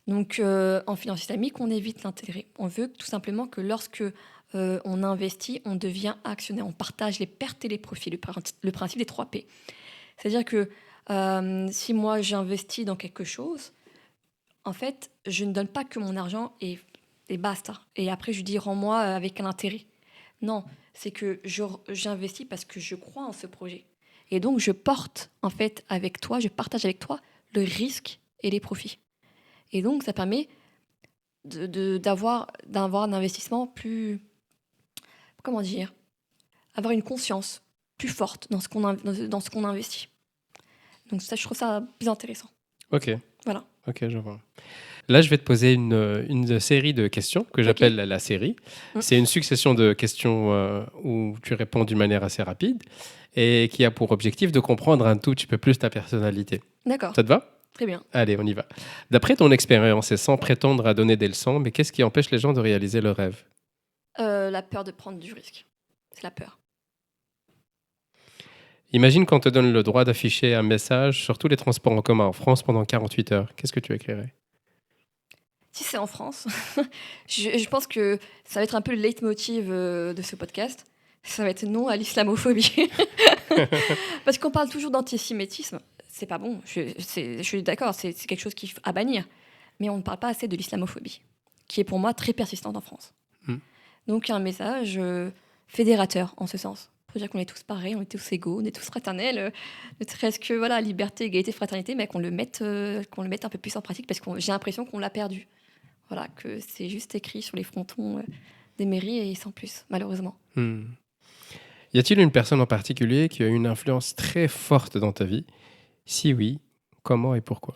Donc, en finance islamique, on évite l'intérêt. On veut tout simplement que lorsque on investit, on devient actionnaire. On partage les pertes et les profits, le principe des 3 P. C'est-à-dire que si moi, j'investis dans quelque chose, en fait, je ne donne pas que mon argent et basta. Et après, je dis rends-moi avec un intérêt. Non, c'est que j'investis parce que je crois en ce projet. Et donc, je porte, en fait, avec toi, je partage avec toi le risque et les profits. Et donc, ça permet d'avoir un investissement plus... Comment dire? Avoir une conscience plus forte dans ce qu'on investit. Donc ça, je trouve ça plus intéressant. Ok. Voilà. Ok, je vois. Là, je vais te poser une série de questions que j'appelle la série. C'est une succession de questions où tu réponds d'une manière assez rapide et qui a pour objectif de comprendre un tout petit peu plus ta personnalité. D'accord. Ça te va? Très bien. Allez, on y va. D'après ton expérience et sans prétendre à donner des leçons, mais qu'est-ce qui empêche les gens de réaliser leurs rêves? La peur de prendre du risque. C'est la peur. Imagine qu'on te donne le droit d'afficher un message sur tous les transports en commun en France pendant 48 heures. Qu'est-ce que tu écrirais? Si c'est en France, je pense que ça va être un peu le leitmotiv de ce podcast. Ça va être non à l'islamophobie. Parce qu'on parle toujours d'antisémitisme. C'est pas bon. Je suis d'accord, c'est quelque chose à bannir. Mais on ne parle pas assez de l'islamophobie, qui est pour moi très persistante en France. Donc il y a un message fédérateur en ce sens. Pour dire qu'on est tous pareils, on est tous égaux, on est tous fraternels. Ne serait-ce que voilà, liberté, égalité, fraternité, mais qu'on le mette un peu plus en pratique parce que j'ai l'impression qu'on l'a perdu. Voilà, que c'est juste écrit sur les frontons des mairies et sans plus, malheureusement. Y a-t-il une personne en particulier qui a une influence très forte dans ta vie? Si oui, comment et pourquoi?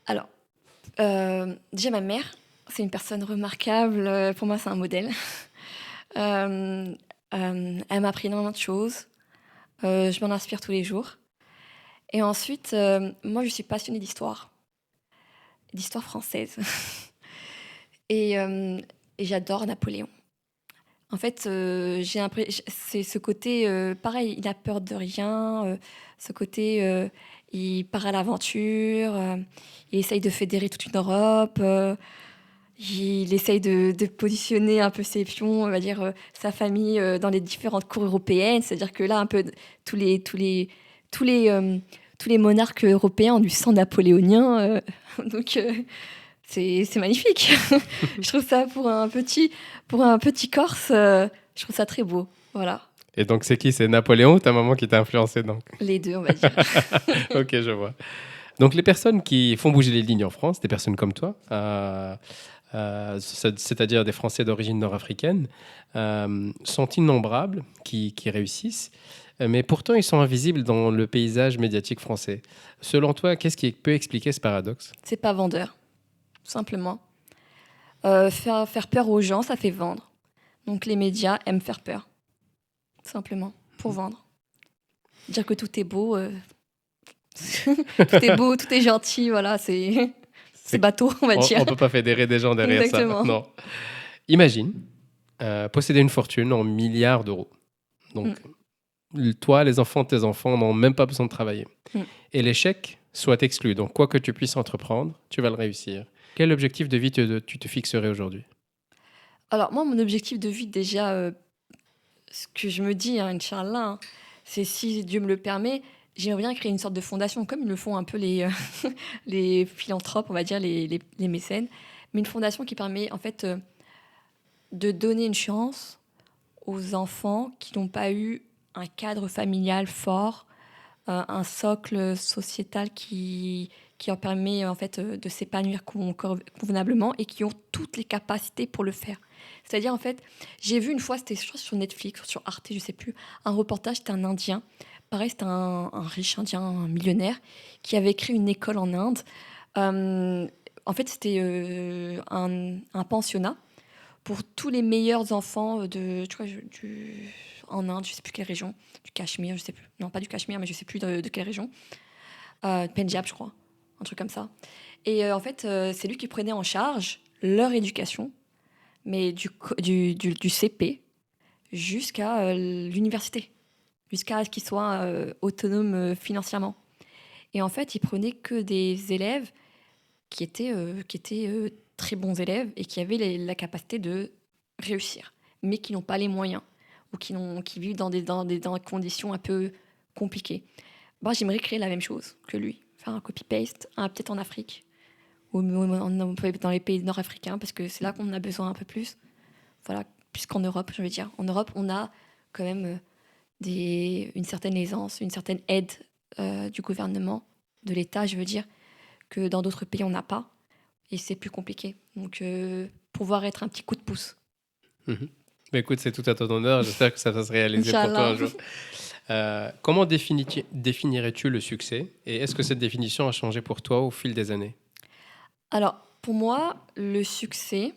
Alors, déjà ma mère, c'est une personne remarquable. Pour moi, c'est un modèle. Elle m'a appris énormément de choses. Je m'en inspire tous les jours. Et ensuite, moi, je suis passionnée d'histoire française. Et j'adore Napoléon. En fait, c'est ce côté, pareil, il a peur de rien, ce côté, il part à l'aventure, il essaye de fédérer toute une Europe, il essaye de positionner un peu ses pions, on va dire, sa famille dans les différentes cours européennes. C'est-à-dire que là, un peu, tous les, tous les, tous les, tous les monarques européens ont du sang napoléonien. Donc, c'est magnifique. Je trouve ça pour un petit Corse, je trouve ça très beau. Voilà, Et donc, c'est qui? C'est Napoléon ou ta maman qui t'a influencé donc? les deux, on va dire. Ok, je vois. Donc, les personnes qui font bouger les lignes en France, des personnes comme toi, c'est-à-dire des Français d'origine nord-africaine, sont innombrables qui réussissent, mais pourtant ils sont invisibles dans le paysage médiatique français. Selon toi, qu'est-ce qui peut expliquer ce paradoxe? C'est pas vendeur, tout simplement. Faire peur aux gens, ça fait vendre. Donc les médias aiment faire peur, tout simplement, pour vendre. Dire que tout est beau, tout est beau, tout est gentil, voilà, c'est bateau, on va On dire. ne peut pas fédérer des gens derrière ça. Exactement. Non. Imagine posséder une fortune en milliards d'euros. Donc, toi, les enfants de tes enfants n'ont même pas besoin de travailler. Et l'échec soit exclu. Donc, quoi que tu puisses entreprendre, tu vas le réussir. Quel objectif de vie tu te fixerais aujourd'hui? Alors moi, mon objectif de vie, déjà, ce que je me dis, hein, Inch'Allah, hein, c'est si Dieu me le permet, j'aimerais bien créer une sorte de fondation, comme ils le font un peu les philanthropes, on va dire, les mécènes, mais une fondation qui permet en fait de donner une chance aux enfants qui n'ont pas eu un cadre familial fort, un socle sociétal qui leur permet en fait de s'épanouir convenablement et qui ont toutes les capacités pour le faire. C'est-à-dire en fait, j'ai vu une fois, c'était je crois, sur Netflix, sur Arte, je sais plus, un reportage, c'était un Indien, pareil, c'était un riche Indien, un millionnaire, qui avait créé une école en Inde. Euh, En fait, c'était un pensionnat pour tous les meilleurs enfants en Inde, je sais plus quelle région, du Cachemire, je sais plus. Non, pas du Cachemire, mais je sais plus de quelle région. Pendjab, je crois, un truc comme ça. Et en fait, c'est lui qui prenait en charge leur éducation, mais du CP jusqu'à l'université, jusqu'à ce qu'ils soient autonomes financièrement. Et en fait, il prenait que des élèves qui étaient très bons élèves et qui avaient la capacité de réussir, mais qui n'ont pas les moyens ou qui vivent dans des conditions un peu compliquées. Moi, j'aimerais créer la même chose que lui, faire un copy-paste, peut-être en Afrique ou dans les pays nord-africains, parce que c'est là qu'on en a besoin un peu plus. Voilà, plus qu'en Europe, je veux dire. En Europe, on a quand même une certaine aisance, une certaine aide du gouvernement, de l'État, je veux dire, que dans d'autres pays, on n'a pas. Et c'est plus compliqué. Donc, pouvoir être un petit coup de pouce. Mhm. Mais écoute, c'est tout à ton honneur. J'espère que ça va se réaliser pour toi Inch'Allah. un jour. Comment définirais-tu le succès? Et est-ce que cette définition a changé pour toi au fil des années? Alors, pour moi, le succès,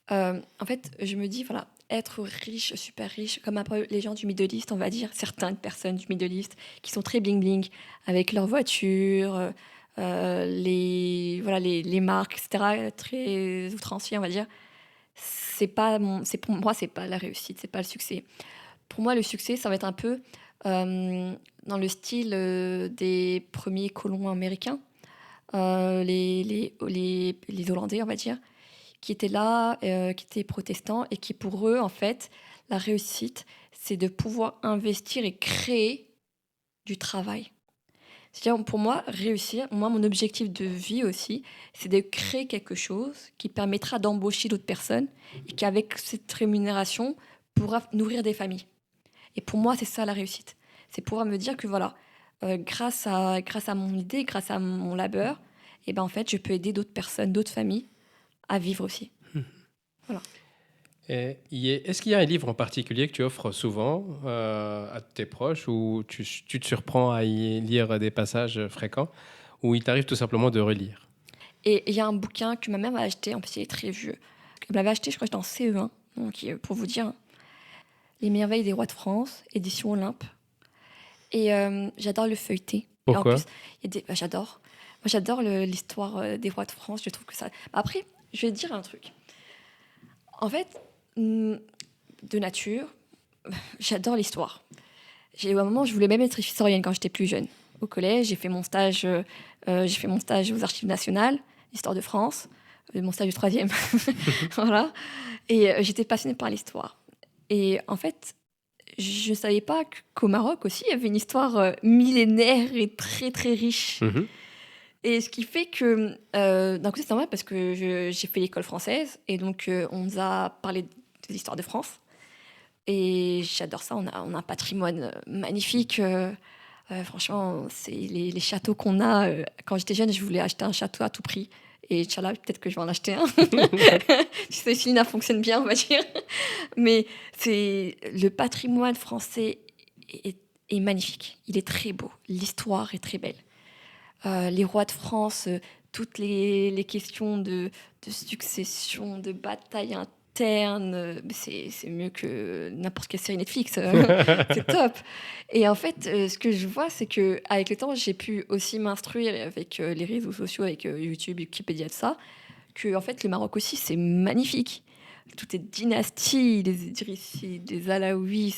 en fait, je me dis, voilà, être riche, super riche, comme un peu les gens du Middle East, on va dire, certaines personnes du Middle East qui sont très bling-bling, avec leur voiture, voilà, les marques, etc., très outranciers, on va dire. Pour moi, c'est pas la réussite, c'est pas le succès. Pour moi, le succès, ça va être un peu dans le style des premiers colons américains, les Hollandais, on va dire, qui étaient là, qui étaient protestants, et qui pour eux, en fait, la réussite, c'est de pouvoir investir et créer du travail. C'est-à-dire, pour moi, réussir, moi, mon objectif de vie aussi, c'est de créer quelque chose qui permettra d'embaucher d'autres personnes et qui, avec cette rémunération, pourra nourrir des familles. Et pour moi, c'est ça la réussite. C'est pouvoir me dire que voilà, grâce à mon idée, grâce à mon labeur, et ben en fait, je peux aider d'autres personnes, d'autres familles à vivre aussi. Voilà. Et est-ce qu'il y a un livre en particulier que tu offres souvent à tes proches ou tu te surprends à y lire des passages fréquents ou il t'arrive tout simplement de relire? Et il y a un bouquin que ma mère m'a acheté, en plus il est très vieux. Elle me l'avait acheté, je crois que j'étais en CE1, donc pour vous dire, Les merveilles des rois de France, édition Olympe. Et j'adore le feuilleter. Et en Pourquoi? plus, j'adore. Moi, j'adore l'histoire des rois de France. Je trouve que ça. Après, je vais te dire un truc. En fait, de nature, j'adore l'histoire. À un moment, je voulais même être historienne quand j'étais plus jeune. Au collège, j'ai fait mon stage aux Archives nationales, Histoire de France, mon stage du troisième. Voilà. Et j'étais passionnée par l'histoire. Et en fait, je ne savais pas qu'au Maroc aussi, il y avait une histoire millénaire et très, très riche. Mhm. Et ce qui fait que, d'un côté, c'est normal parce que j'ai fait l'école française. Et donc, on nous a parlé des histoires de France. Et j'adore ça. On a un patrimoine magnifique. Franchement, c'est les châteaux qu'on a. Quand j'étais jeune, je voulais acheter un château à tout prix. Et Inch'Allah, peut-être que je vais en acheter un. Si celui-là fonctionne bien, on va dire. Mais le patrimoine français est magnifique. Il est très beau. L'histoire est très belle. Les rois de France, toutes les questions de succession, de bataille interne, c'est mieux que n'importe quelle série Netflix. C'est top. Et en fait, ce que je vois, c'est qu'avec le temps, j'ai pu aussi m'instruire avec les réseaux sociaux, avec YouTube, Wikipédia, de ça, que en fait, le Maroc aussi, c'est magnifique. Toutes les dynasties, les Idrissides, les Alaouis,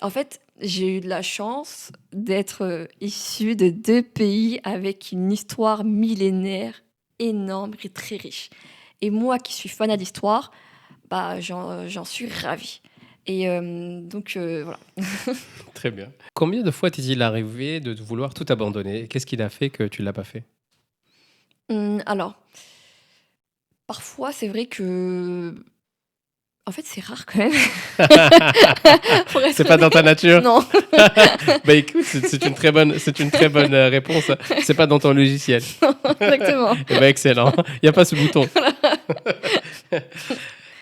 en fait, j'ai eu de la chance d'être issue de deux pays avec une histoire millénaire énorme et très riche. Et moi, qui suis fanat d'histoire, bah, j'en suis ravie. Et donc, voilà. Très bien. Combien de fois t'est-il arrivé de vouloir tout abandonner? Qu'est-ce qui a fait que tu l'as pas fait? Alors, parfois, c'est vrai que... En fait, c'est rare quand même. Pour être C'est pas dans ta nature? Non. Bah écoute, c'est une très bonne réponse. C'est pas dans ton logiciel. Exactement. Eh ben, excellent. Il n'y a pas ce bouton.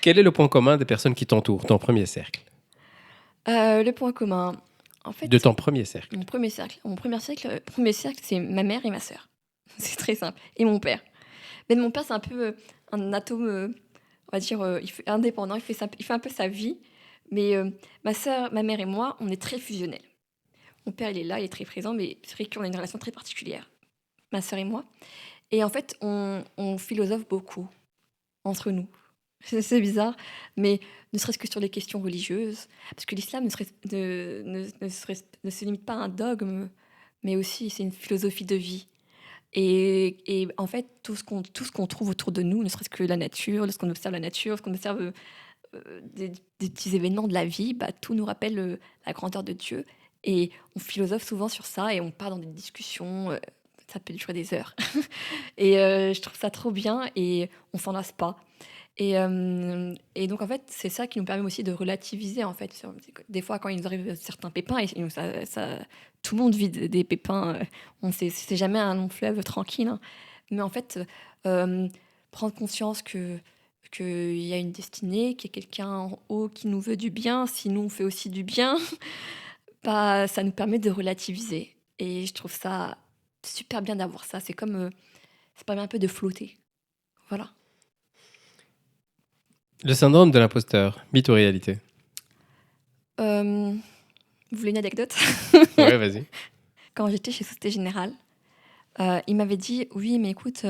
Quel est le point commun des personnes qui t'entourent, ton premier cercle? Le point commun, en fait, De ton premier cercle. mon premier cercle, c'est ma mère et ma sœur. C'est très simple. Et mon père. Mais mon père, c'est un peu un atome, on va dire, il fait indépendant. Il fait un peu sa vie. Mais ma sœur, ma mère et moi, on est très fusionnels. Mon père, il est là, il est très présent, mais c'est vrai qu'on a une relation très particulière, ma sœur et moi. Et en fait, on philosophe beaucoup entre nous. C'est bizarre, mais ne serait-ce que sur les questions religieuses, parce que l'islam ne se limite pas à un dogme, mais aussi c'est une philosophie de vie. Et en fait, tout ce qu'on trouve autour de nous, ne serait-ce que la nature, lorsqu'on observe la nature, lorsqu'on observe des petits événements de la vie, bah, tout nous rappelle la grandeur de Dieu. Et on philosophe souvent sur ça et on part dans des discussions, ça peut durer des heures. Et je trouve ça trop bien et on s'en lasse pas. Et donc, en fait, c'est ça qui nous permet aussi de relativiser, en fait. Des fois, quand il nous arrive certains pépins, et tout le monde vit des pépins, c'est jamais un long fleuve tranquille, hein. Mais en fait, prendre conscience qu'il y a une destinée, qu'il y a quelqu'un en haut qui nous veut du bien, si nous, on fait aussi du bien, bah, ça nous permet de relativiser. Et je trouve ça super bien d'avoir ça. C'est comme... ça permet un peu de flotter. Voilà. Le syndrome de l'imposteur, mythe ou réalité? Vous voulez une anecdote? Ouais, vas-y. Quand j'étais chez Société Générale, il m'avait dit, oui, mais écoute,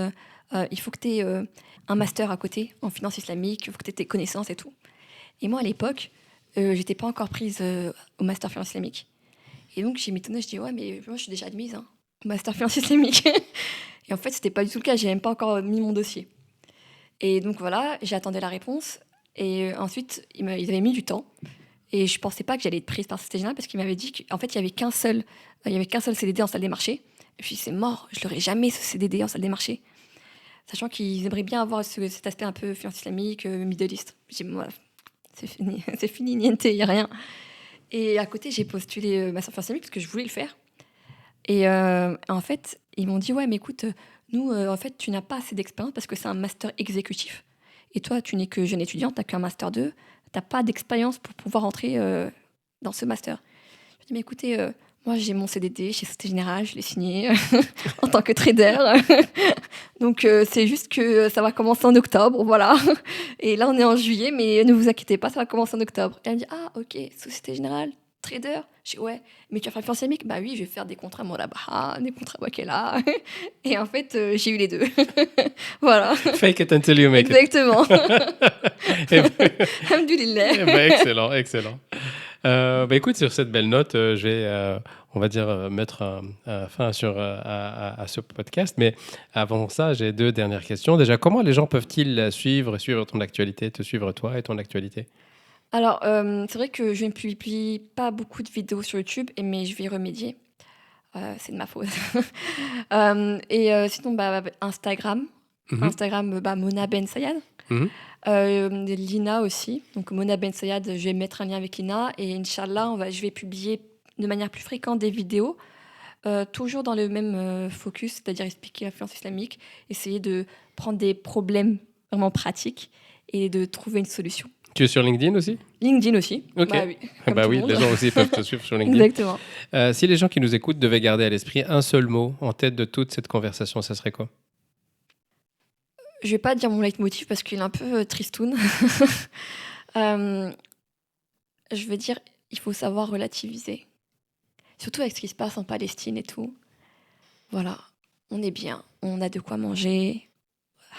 il faut que tu aies un master à côté en finance islamique, il faut que tu aies tes connaissances et tout. Et moi, à l'époque, j'étais pas encore prise au master finance islamique. Et donc, j'ai m'étonnée, je dis, ouais, mais moi, je suis déjà admise au master finance islamique. Et en fait, c'était pas du tout le cas, j'ai même pas encore mis mon dossier. Et donc voilà, j'attendais la réponse. Et ensuite, ils avaient mis du temps. Et je pensais pas que j'allais être prise par Société Générale parce qu'ils m'avaient dit qu'en fait, il y avait qu'un seul CDD en salle des marchés. Et puis c'est mort, je l'aurais jamais ce CDD en salle des marchés. Sachant qu'ils aimeraient bien avoir cet aspect un peu finance islamique, Middle East. J'ai dit, moi, c'est fini, niente, il n'y a rien. Et à côté, j'ai postulé ma finance islamique parce que je voulais le faire. Et en fait, ils m'ont dit, ouais, mais écoute, nous, en fait, tu n'as pas assez d'expérience parce que c'est un master exécutif. Et toi, tu n'es que jeune étudiante, tu n'as qu'un master 2, tu n'as pas d'expérience pour pouvoir entrer dans ce master. Je dis, mais écoutez, moi, j'ai mon CDD chez Société Générale, je l'ai signé en tant que trader. Donc, c'est juste que ça va commencer en octobre, voilà. Et là, on est en juillet, mais ne vous inquiétez pas, ça va commencer en octobre. Et elle me dit, ah, ok, Société Générale, trader? Je dis: «Ouais». «Mais tu vas faire l'influence islamique?» «Bah oui, je vais faire des contrats Morabha, des contrats Wakela» et en fait, j'ai eu les 2. Voilà, Fake it until you make it. exactement. Eh ben, Alhamdoulilah. excellent, excellent. Écoute, sur cette belle note, je vais, on va dire, mettre un fin à ce podcast. Mais avant ça, j'ai 2 dernières questions. Déjà, comment les gens peuvent-ils suivre ton actualité, te suivre toi et ton actualité? Alors, c'est vrai que je ne publie pas beaucoup de vidéos sur YouTube mais je vais y remédier. C'est de ma faute. Sinon, Instagram. Mhm. Mona Ben Sayad. Mhm. Lina aussi. Donc Mona Ben Sayad, je vais mettre un lien avec Lina et Inch'Allah, je vais publier de manière plus fréquente des vidéos, toujours dans le même focus, c'est-à-dire expliquer l'influence islamique, essayer de prendre des problèmes vraiment pratiques et de trouver une solution. Tu es sur LinkedIn aussi? LinkedIn aussi. Ok. Bah oui, comme Bah tout le oui, monde. les gens aussi peuvent te suivre sur LinkedIn. Exactement. Si les gens qui nous écoutent devaient garder à l'esprit un seul mot en tête de toute cette conversation, ça serait quoi? Je vais pas dire mon leitmotiv parce qu'il est un peu tristoun. Euh, je veux dire, il faut savoir relativiser. Surtout avec ce qui se passe en Palestine et tout. Voilà, on est bien, on a de quoi manger.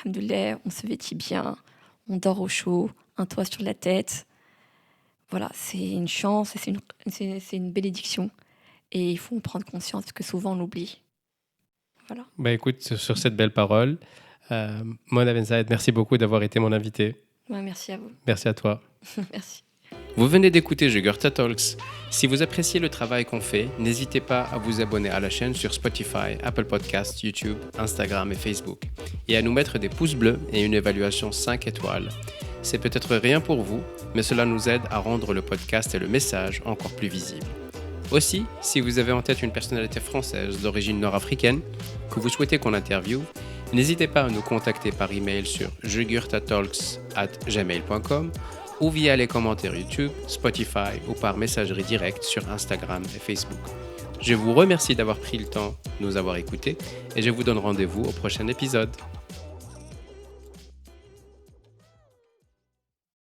Alhamdoulilah, on se vêtit bien, on dort au chaud, un toit sur la tête. Voilà, c'est une chance et c'est une bénédiction. Et il faut en prendre conscience parce que souvent on l'oublie. Voilà. Bah écoute, sur cette belle parole, Mona Ben Saïd, merci beaucoup d'avoir été mon invité. Ouais, merci à vous. Merci à toi. Merci. Vous venez d'écouter Jugurtha Talks. Si vous appréciez le travail qu'on fait, n'hésitez pas à vous abonner à la chaîne sur Spotify, Apple Podcasts, YouTube, Instagram et Facebook. Et à nous mettre des pouces bleus et une évaluation 5 étoiles. C'est peut-être rien pour vous, mais cela nous aide à rendre le podcast et le message encore plus visibles. Aussi, si vous avez en tête une personnalité française d'origine nord-africaine que vous souhaitez qu'on interviewe, n'hésitez pas à nous contacter par email sur jugurthatalks@gmail.com ou via les commentaires YouTube, Spotify ou par messagerie directe sur Instagram et Facebook. Je vous remercie d'avoir pris le temps de nous avoir écoutés et je vous donne rendez-vous au prochain épisode.